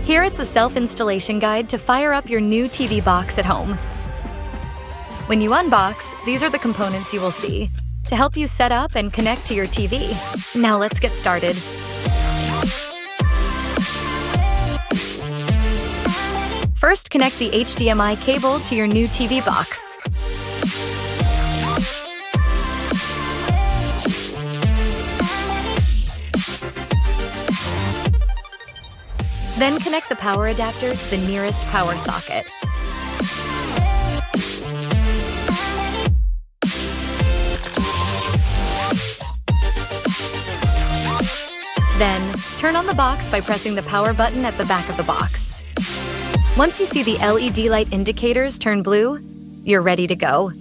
Here it's a self-installation guide to fire up your new TV box at home. When you unbox, these are the components you will see to help you set up and connect to your TV. Now let's get started. First, connect the HDMI cable to your new TV box. Then connect the power adapter to the nearest power socket. Then, turn on the box by pressing the power button at the back of the box. Once you see the LED light indicators turn blue, you're ready to go.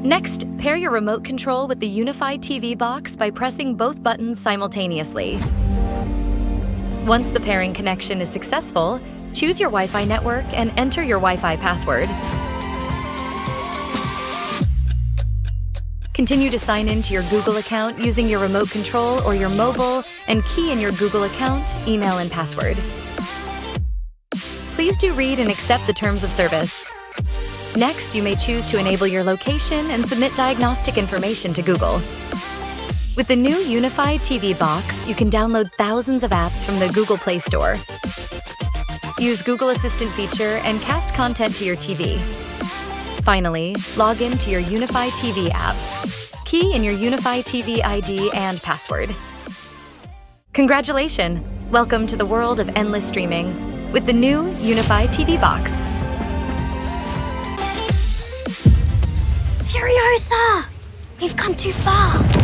Next, pair your remote control with the Unifi TV box by pressing both buttons simultaneously. Once the pairing connection is successful, choose your Wi-Fi network and enter your Wi-Fi password. Continue to sign in to your Google account using your remote control or your mobile and key in your Google account, email, and password. Please do read and accept the terms of service. Next, you may choose to enable your location and submit diagnostic information to Google. With the new Unifi TV box, you can download thousands of apps from the Google Play Store. Use Google Assistant feature and cast content to your TV. Finally, log in to your Unifi TV app. Key in your Unifi TV ID and password. Congratulations! Welcome to the world of endless streaming with the new Unifi TV box. Furiosa! We've come too far.